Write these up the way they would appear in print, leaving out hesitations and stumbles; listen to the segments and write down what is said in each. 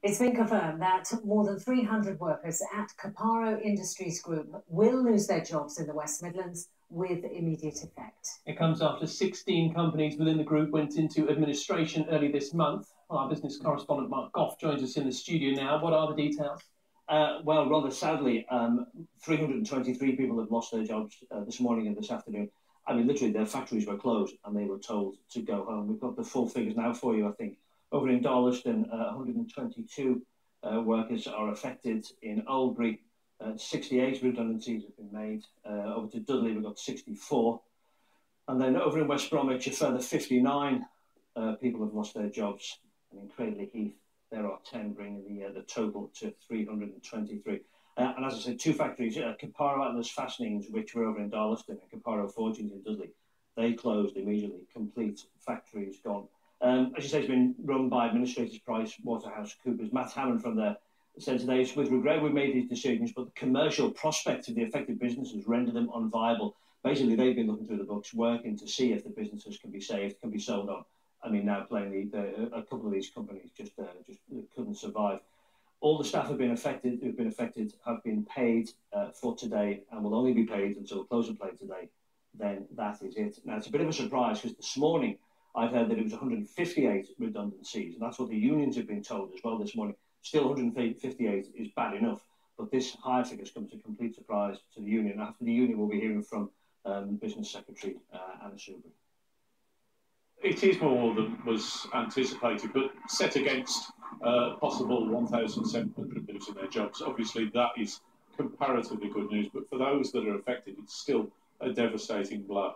It's been confirmed that more than 300 workers at Caparo Industries Group will lose their jobs in the West Midlands with immediate effect. It comes after 16 companies within the group went into administration early this month. Our business correspondent Mark Goff joins us in the studio now. What are the details? Well, rather sadly, 323 people have lost their jobs this morning and this afternoon. I mean, literally, their factories were closed and they were told to go home. We've got the full figures now for you, I think. Over in Darlaston, 122 workers are affected. In Oldbury, 68 redundancies have been made. Over to Dudley, we've got 64. And then over in West Bromwich, a further 59 people have lost their jobs. And in Cradley Heath, there are 10, bringing the total to 323. And as I said, two factories, Caparo Atlas Fastenings, which were over in Darlaston, and Caparo Forgings in Dudley, they closed immediately. Complete factories gone. As you say, it's been run by administrators Price, Waterhouse, Coopers. Matt Hammond from there said today, it's with regret we made these decisions, but the commercial prospects of the affected businesses render them unviable. Basically, they've been looking through the books, working to see if the businesses can be saved, can be sold on. I mean, now plainly, a couple of these companies just couldn't survive. All the staff who've been affected have been paid for today and will only be paid until close of play today. Then that is it. Now, it's a bit of a surprise because this morning I've heard that it was 158 redundancies, and that's what the unions have been told as well this morning. Still, 158 is bad enough, but this higher figure has come as a complete surprise to the union. After the union, we'll be hearing from Business Secretary Anna Subri. It is more than was anticipated, but set against possible 1,700 losing their jobs. Obviously, that is comparatively good news, but for those that are affected, it's still a devastating blow.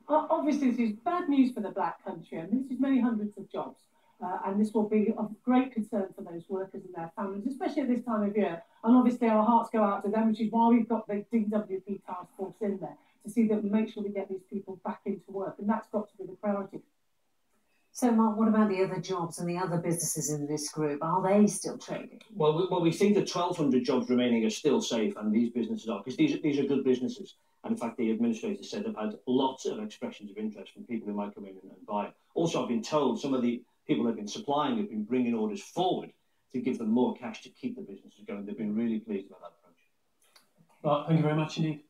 Obviously, this is bad news for the Black Country, and this is many hundreds of jobs. And this will be of great concern for those workers and their families, especially at this time of year. And obviously, our hearts go out to them, which is why we've got the DWP task force in there, to see that we make sure we get these people back into work. And that's got to be the priority. So, Mark, what about the other jobs and the other businesses in this group? Are they still trading? Well, we think that 1,200 jobs remaining are still safe, and these businesses are, because these are good businesses. And in fact, the administrators said they've had lots of expressions of interest from people who might come in and buy. Also, I've been told some of the people they've been supplying have been bringing orders forward to give them more cash to keep the businesses going. They've been really pleased about that approach. Well, thank you very much indeed.